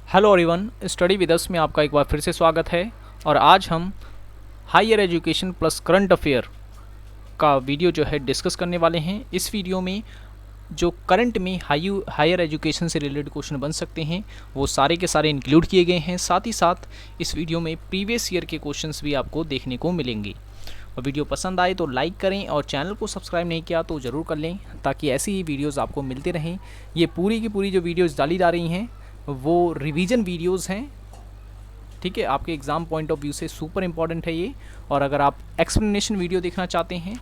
Hello everyone, study with us में आपका एक बार फिर से स्वागत है। और आज हम higher education plus current affair का वीडियो जो है डिस्कस करने वाले हैं। इस वीडियो में जो करंट में हायर एजुकेशन से रिलेटेड क्वेश्चन बन सकते हैं वो सारे के सारे इंक्लूड किए गए हैं। साथ ही साथ इस वीडियो में प्रीवियस ईयर के क्वेश्चंस भी आपको देखने को मिलेंगे। और वीडियो पसंद आए तो लाइक करें और चैनल को सब्सक्राइब नहीं किया तो ज़रूर कर लें, ताकि ऐसी ही वीडियोज़ आपको मिलते रहें। ये पूरी की पूरी जो वीडियोज़ डाली जा रही हैं वो रिवीजन वीडियोस हैं, ठीक है। आपके एग्ज़ाम पॉइंट ऑफ व्यू से सुपर इम्पॉर्टेंट है ये। और अगर आप एक्सप्लेनेशन वीडियो देखना चाहते हैं,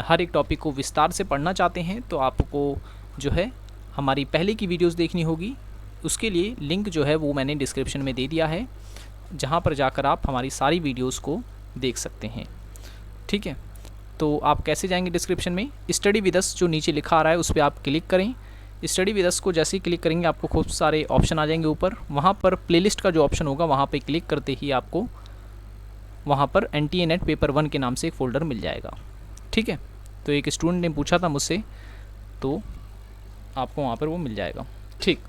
हर एक टॉपिक को विस्तार से पढ़ना चाहते हैं, तो आपको जो है हमारी पहले की वीडियोस देखनी होगी। उसके लिए लिंक जो है वो मैंने डिस्क्रिप्शन में दे दिया है, जहाँ पर जाकर आप हमारी सारी वीडियोज़ को देख सकते हैं, ठीक है। तो आप कैसे जाएंगे? डिस्क्रिप्शन में स्टडी विद अस जो नीचे लिखा आ रहा है उस पर आप क्लिक करें। स्टडी विद अस को जैसे ही क्लिक करेंगे आपको खूब सारे ऑप्शन आ जाएंगे ऊपर। वहाँ पर प्लेलिस्ट का जो ऑप्शन होगा वहाँ पे क्लिक करते ही आपको वहाँ पर NTA NET पेपर 1 के नाम से एक फ़ोल्डर मिल जाएगा, ठीक है। तो एक स्टूडेंट ने पूछा था मुझसे, तो आपको वहाँ पर वो मिल जाएगा, ठीक।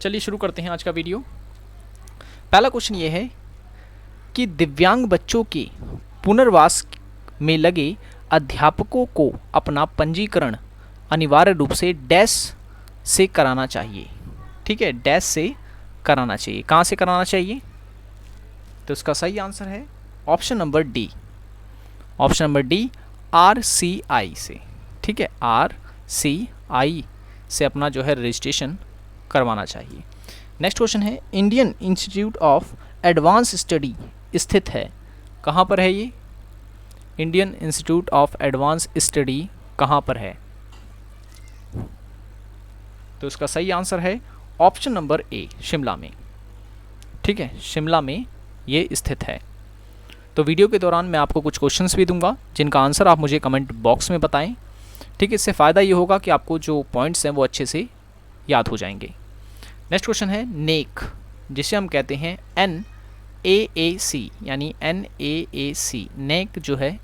चलिए शुरू करते हैं आज का वीडियो। पहला क्वेश्चन ये है कि दिव्यांग बच्चों के पुनर्वास में लगे अध्यापकों को अपना पंजीकरण अनिवार्य रूप से डैश से कराना चाहिए, ठीक है। डैश से कराना चाहिए। कहाँ से कराना चाहिए? तो इसका सही आंसर है option number D. Option number D, RCI से, ठीक है। RCI से अपना जो है रजिस्ट्रेशन करवाना चाहिए। नेक्स्ट क्वेश्चन है, Indian institute of advance study स्थित है। कहाँ पर है ये? Indian institute of advance study कहाँ पर है? तो इसका सही आंसर है ऑप्शन नंबर ए, शिमला में, ठीक है। शिमला में ये स्थित है। तो वीडियो के दौरान मैं आपको कुछ क्वेश्चंस भी दूंगा जिनका आंसर आप मुझे कमेंट बॉक्स में बताएं, ठीक है। इससे फ़ायदा ये होगा कि आपको जो पॉइंट्स हैं वो अच्छे से याद हो जाएंगे। नेक्स्ट क्वेश्चन है, नेक जिसे हम कहते हैं NAAC यानी NAAC, नेक जो है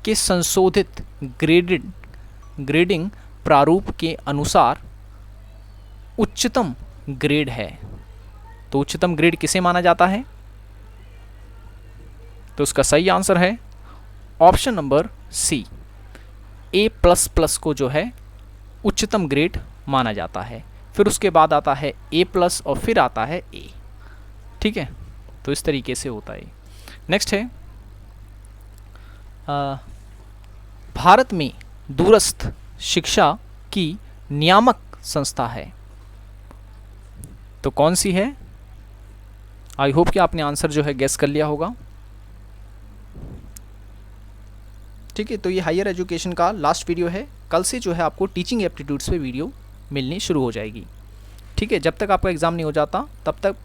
कि संशोधित ग्रेडिंग प्रारूप के अनुसार उच्चतम ग्रेड है। तो उच्चतम ग्रेड किसे माना जाता है? तो उसका सही आंसर है ऑप्शन नंबर सी, A++ को जो है उच्चतम ग्रेड माना जाता है। फिर उसके बाद आता है A+ और फिर आता है A, ठीक है। तो इस तरीके से होता है। नेक्स्ट है, भारत में दूरस्थ शिक्षा की नियामक संस्था है, तो कौन सी है? आई होप कि आपने आंसर जो है गेस कर लिया होगा, ठीक है। तो ये हायर एजुकेशन का लास्ट वीडियो है। कल से जो है आपको टीचिंग एप्टीट्यूड्स पे वीडियो मिलनी शुरू हो जाएगी, ठीक है। जब तक आपका एग्ज़ाम नहीं हो जाता तब तक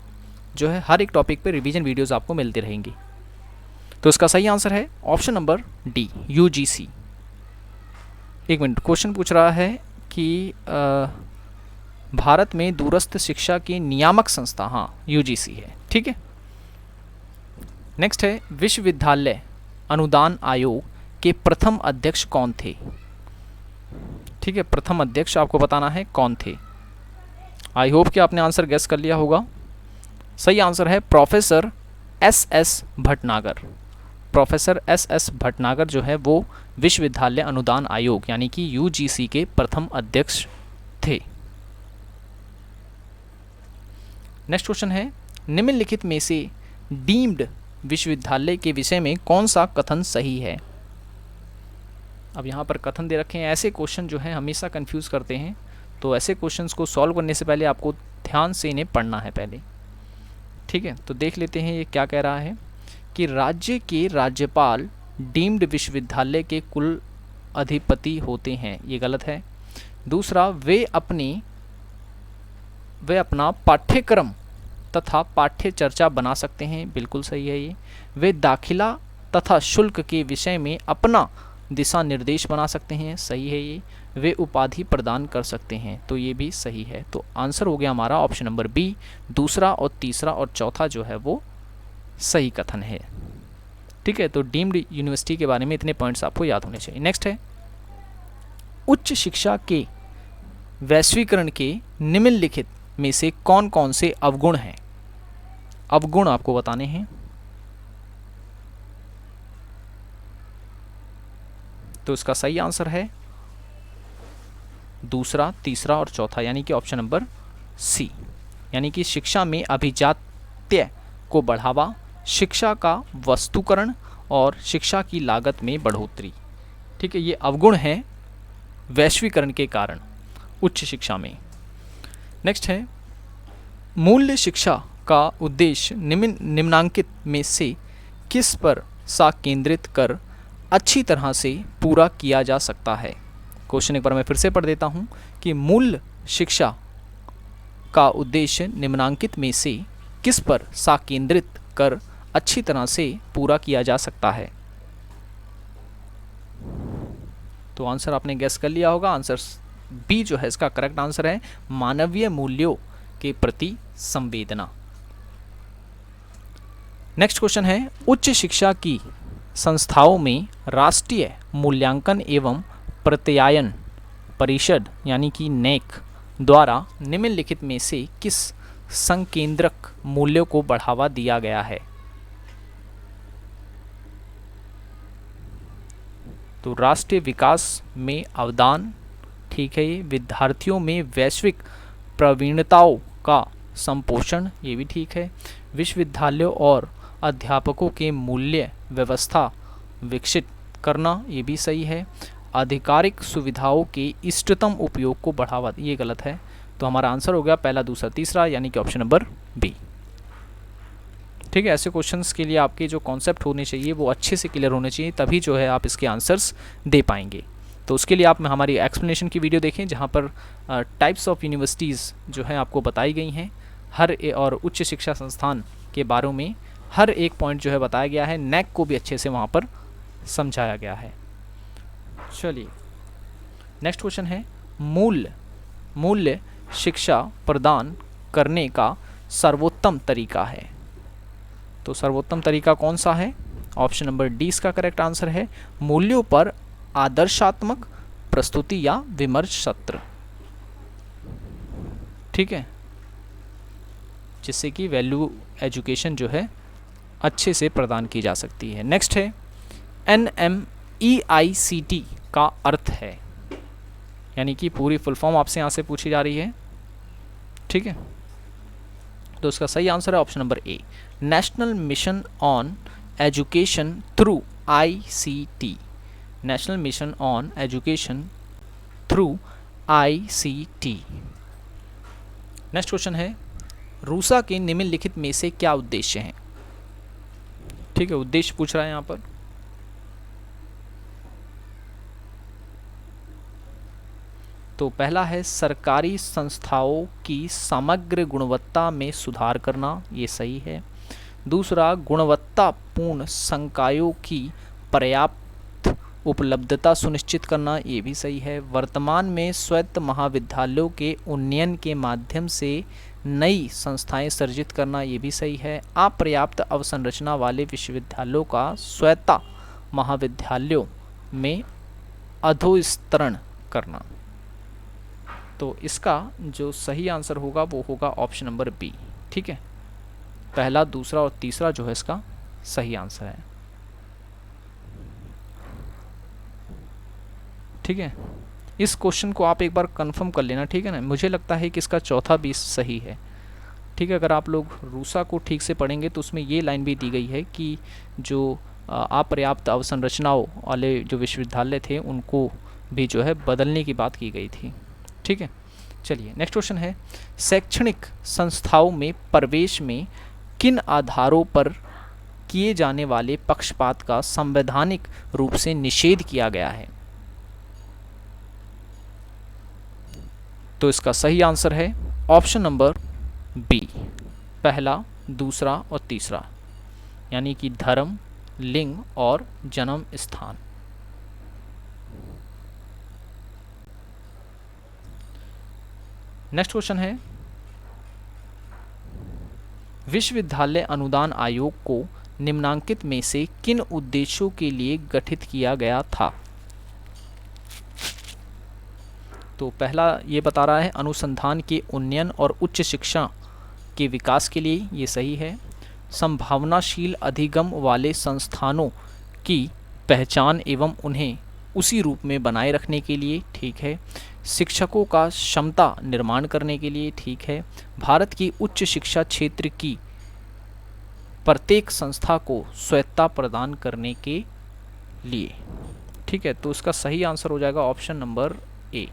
जो है हर एक टॉपिक पे रिवीजन वीडियोस आपको मिलती रहेंगी। तो इसका सही आंसर है ऑप्शन नंबर डी, UGC। एक मिनट, क्वेश्चन पूछ रहा है कि भारत में दूरस्थ शिक्षा की नियामक संस्था, हाँ UGC है, ठीक है। नेक्स्ट है, विश्वविद्यालय अनुदान आयोग के प्रथम अध्यक्ष कौन थे? ठीक है, प्रथम अध्यक्ष आपको बताना है कौन थे। आई होप कि आपने आंसर गेस कर लिया होगा। सही आंसर है professor SS Bhatnagar. Professor SS Bhatnagar जो है वो विश्वविद्यालय अनुदान आयोग यानी कि UGC के प्रथम अध्यक्ष थे। नेक्स्ट क्वेश्चन है, निम्नलिखित में से डीम्ड विश्वविद्यालय के विषय में कौन सा कथन सही है? अब यहाँ पर कथन दे रखे हैं। ऐसे क्वेश्चन जो हैं हमेशा कंफ्यूज करते हैं, तो ऐसे क्वेश्चंस को सॉल्व करने से पहले आपको ध्यान से इन्हें पढ़ना है पहले, ठीक है। तो देख लेते हैं ये क्या कह रहा है कि राज्य के राज्यपाल डीम्ड विश्वविद्यालय के कुल अधिपति होते हैं, ये गलत है। दूसरा, वे अपना पाठ्यक्रम तथा पाठ्य चर्चा बना सकते हैं, बिल्कुल सही है ये। वे दाखिला तथा शुल्क के विषय में अपना दिशा निर्देश बना सकते हैं, सही है ये। वे उपाधि प्रदान कर सकते हैं, तो ये भी सही है। तो आंसर हो गया हमारा ऑप्शन नंबर बी। दूसरा और तीसरा और चौथा जो है वो सही कथन है, ठीक है। तो डीम्ड यूनिवर्सिटी के बारे में इतने पॉइंट्स आपको याद होने चाहिए। नेक्स्ट है, उच्च शिक्षा के वैश्वीकरण के निम्नलिखित में से कौन कौन से अवगुण हैं? अवगुण आपको बताने हैं। तो इसका सही आंसर है दूसरा, तीसरा और चौथा, यानी कि ऑप्शन नंबर सी। यानी कि शिक्षा में अभिजात्य को बढ़ावा, शिक्षा का वस्तुकरण और शिक्षा की लागत में बढ़ोतरी। ठीक है, ये अवगुण है वैश्वीकरण के कारण उच्च शिक्षा में। नेक्स्ट है, मूल्य शिक्षा का उद्देश्य निम्नांकित में से किस पर सा केंद्रित कर अच्छी तरह से पूरा किया जा सकता है। क्वेश्चन एक बार मैं फिर से पढ़ देता हूँ कि मूल्य शिक्षा का उद्देश्य निम्नांकित में से किस पर सा केंद्रित कर अच्छी तरह से पूरा किया जा सकता है। तो आंसर आपने गैस कर लिया होगा, आंसर बी जो है इसका करेक्ट आंसर है, मानवीय मूल्यों के प्रति संवेदना। नेक्स्ट क्वेश्चन है, उच्च शिक्षा की संस्थाओं में राष्ट्रीय मूल्यांकन एवं प्रत्यायन परिषद यानी कि नेक द्वारा निम्नलिखित में से किस संकेंद्रक मूल्यों को बढ़ावा दिया गया है। तो राष्ट्रीय विकास में अवदान, ठीक है, ये विद्यार्थियों में वैश्विक प्रवीणताओं का संपोषण, ये भी ठीक है, विश्वविद्यालयों और अध्यापकों के मूल्य व्यवस्था विकसित करना, ये भी सही है, आधिकारिक सुविधाओं के इष्टतम उपयोग को बढ़ावा, ये गलत है। तो हमारा आंसर हो गया पहला, दूसरा, तीसरा, यानी कि ऑप्शन नंबर बी। ठीक है, ऐसे क्वेश्चंस के लिए आपके जो कॉन्सेप्ट होने चाहिए वो अच्छे से क्लियर होने चाहिए, तभी जो है आप इसके आंसर्स दे पाएंगे। तो उसके लिए आप हमारी एक्सप्लेनेशन की वीडियो देखें, जहाँ पर टाइप्स ऑफ यूनिवर्सिटीज़ जो हैं आपको बताई गई हैं, और उच्च शिक्षा संस्थान के बारे में हर एक पॉइंट जो है बताया गया है, नेक को भी अच्छे से वहाँ पर समझाया गया है। चलिए नेक्स्ट क्वेश्चन है, मूल्य शिक्षा प्रदान करने का सर्वोत्तम तरीका है। तो सर्वोत्तम तरीका कौन सा है? ऑप्शन नंबर डी इसका करेक्ट आंसर है, मूल्यों पर आदर्शात्मक प्रस्तुति या विमर्श सत्र। ठीक है, जिससे कि वैल्यू एजुकेशन जो है अच्छे से प्रदान की जा सकती है। नेक्स्ट है, NMEICT का अर्थ है, यानी कि पूरी फुल फॉर्म आपसे यहाँ से पूछी जा रही है। ठीक है, तो इसका सही आंसर है option number A, national mission on education through ICT, national mission on education through ICT। Next question है, रूसा के निम्नलिखित में से क्या उद्देश्य हैं? ठीक है, उद्देश्य पूछ रहा है यहाँ पर। तो पहला है सरकारी संस्थाओं की समग्र गुणवत्ता में सुधार करना, ये सही है। दूसरा, गुणवत्तापूर्ण संकायों की पर्याप्त उपलब्धता सुनिश्चित करना, ये भी सही है। वर्तमान में स्वायत्त महाविद्यालयों के उन्नयन के माध्यम से नई संस्थाएं सर्जित करना, ये भी सही है। अपर्याप्त अवसंरचना वाले विश्वविद्यालयों का स्वायत्त महाविद्यालयों में अधोस्तरण करना। तो इसका जो सही आंसर होगा वो होगा ऑप्शन नंबर बी। ठीक है, पहला, दूसरा और तीसरा जो है इसका सही आंसर है। ठीक है, इस क्वेश्चन को आप एक बार कंफर्म कर लेना। ठीक है ना, मुझे लगता है कि इसका चौथा भी सही है। ठीक है, अगर आप लोग रूसा को ठीक से पढ़ेंगे तो उसमें ये लाइन भी दी गई है कि जो अपर्याप्त अवसंरचनाओं वाले जो विश्वविद्यालय थे उनको भी जो है बदलने की बात की गई थी। ठीक है, चलिए नेक्स्ट क्वेश्चन है, शैक्षणिक संस्थाओं में प्रवेश में किन आधारों पर किए जाने वाले पक्षपात का संवैधानिक रूप से निषेध किया गया है? तो इसका सही आंसर है ऑप्शन नंबर बी, पहला, दूसरा और तीसरा, यानी कि धर्म, लिंग और जन्म स्थान। नेक्स्ट क्वेश्चन है, विश्वविद्यालय अनुदान आयोग को निम्नांकित में से किन उद्देश्यों के लिए गठित किया गया था? तो पहला ये बता रहा है अनुसंधान के उन्नयन और उच्च शिक्षा के विकास के लिए, ये सही है। संभावनाशील अधिगम वाले संस्थानों की पहचान एवं उन्हें उसी रूप में बनाए रखने के लिए, ठीक है। शिक्षकों का क्षमता निर्माण करने के लिए, ठीक है। भारत की उच्च शिक्षा क्षेत्र की प्रत्येक संस्था को स्वायत्तता प्रदान करने के लिए, ठीक है। तो इसका सही आंसर हो जाएगा ऑप्शन नंबर ए,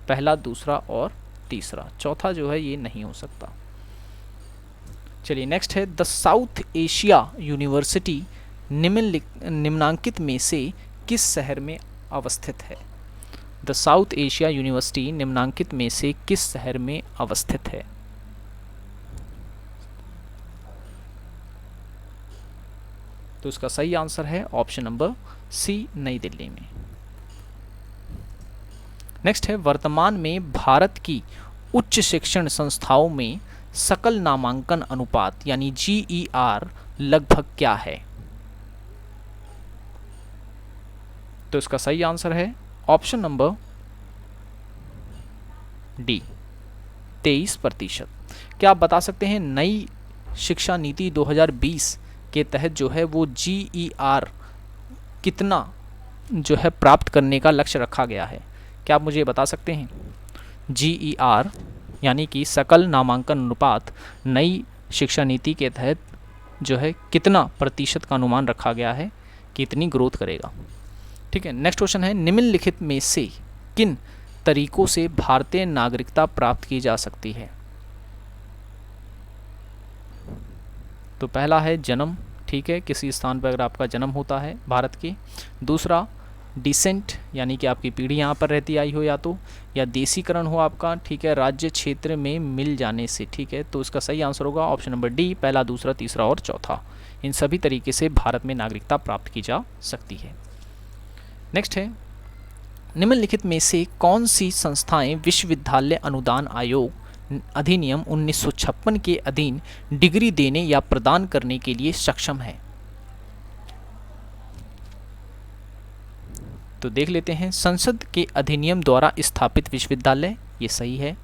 पहला, दूसरा और तीसरा। चौथा जो है ये नहीं हो सकता। चलिए नेक्स्ट है, द साउथ एशिया यूनिवर्सिटी निम्नांकित में से किस शहर में अवस्थित है? द साउथ एशिया यूनिवर्सिटी निम्नांकित में से किस शहर में अवस्थित है? तो इसका सही आंसर है ऑप्शन नंबर सी, नई दिल्ली में। नेक्स्ट है, वर्तमान में भारत की उच्च शिक्षण संस्थाओं में सकल नामांकन अनुपात यानी GER लगभग क्या है? तो इसका सही आंसर है ऑप्शन नंबर डी, 23%। क्या आप बता सकते हैं नई शिक्षा नीति 2020 के तहत जो है वो GER कितना जो है प्राप्त करने का लक्ष्य रखा गया है? क्या आप मुझे बता सकते हैं GER यानी कि सकल नामांकन अनुपात नई शिक्षा नीति के तहत जो है कितना प्रतिशत का अनुमान रखा गया है, कितनी ग्रोथ करेगा? ठीक है। नेक्स्ट क्वेश्चन है, निम्नलिखित में से किन तरीकों से भारतीय नागरिकता प्राप्त की जा सकती है? तो पहला है जन्म, ठीक है, किसी स्थान पर अगर आपका जन्म होता है भारत के। दूसरा डिसेंट यानी कि आपकी पीढ़ी यहाँ पर रहती आई हो, या देशीकरण हो आपका, ठीक है, राज्य क्षेत्र में मिल जाने से, ठीक है। तो इसका सही आंसर होगा ऑप्शन नंबर डी, पहला, दूसरा, तीसरा और चौथा। इन सभी तरीके से भारत में नागरिकता प्राप्त की जा सकती है। नेक्स्ट है, निम्नलिखित में से कौन सी संस्थाएं विश्वविद्यालय अनुदान आयोग अधिनियम 1956 के अधीन डिग्री देने या प्रदान करने के लिए सक्षम है? तो देख लेते हैं, संसद के अधिनियम द्वारा स्थापित विश्वविद्यालय, ये सही है।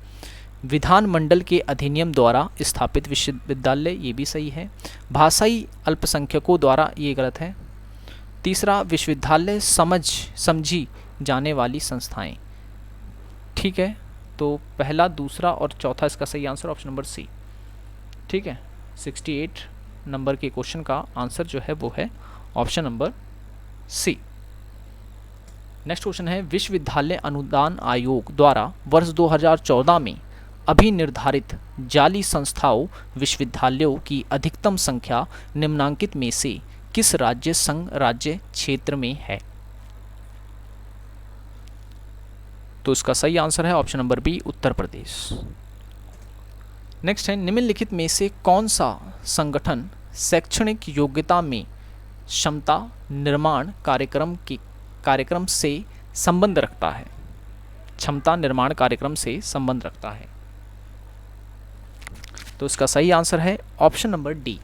विधानमंडल के अधिनियम द्वारा स्थापित विश्वविद्यालय, ये भी सही है। भाषाई अल्पसंख्यकों द्वारा, ये गलत है। तीसरा, विश्वविद्यालय समझी जाने वाली संस्थाएं, ठीक है। तो पहला, दूसरा और चौथा इसका सही आंसर ऑप्शन नंबर सी, ठीक है। 68 नंबर के क्वेश्चन का आंसर जो है वो है option number C. Next question है, विश्वविद्यालय अनुदान आयोग द्वारा वर्ष 2014 में अभिनिर्धारित जाली संस्थाओं विश्वविद्यालयों की अधिकतम संख्या निम्नांकित में से किस राज्य संघ राज्य क्षेत्र में है? तो इसका सही आंसर है option number B, Uttar Pradesh. Next है, निम्नलिखित में से कौन सा संगठन शैक्षणिक योग्यता में क्षमता निर्माण कार्यक्रम से संबंध रखता है? क्षमता निर्माण कार्यक्रम से संबंध रखता है। तो इसका सही आंसर है ऑप्शन नंबर डी,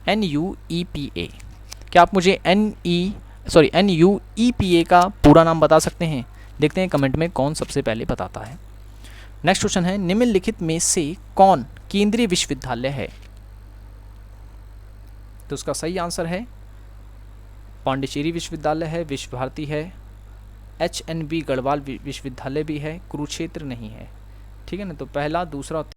NUEPA। क्या आप मुझे NUEPA का पूरा नाम बता सकते हैं? देखते हैं कमेंट में कौन सबसे पहले बताता है। नेक्स्ट क्वेश्चन है, निम्नलिखित में से कौन केंद्रीय विश्वविद्यालय है? तो उसका सही आंसर है पांडिचेरी विश्वविद्यालय है, विश्व भारती है, HNB गढ़वाल विश्वविद्यालय भी है, कुरुक्षेत्र नहीं है, ठीक है ना। तो पहला, दूसरा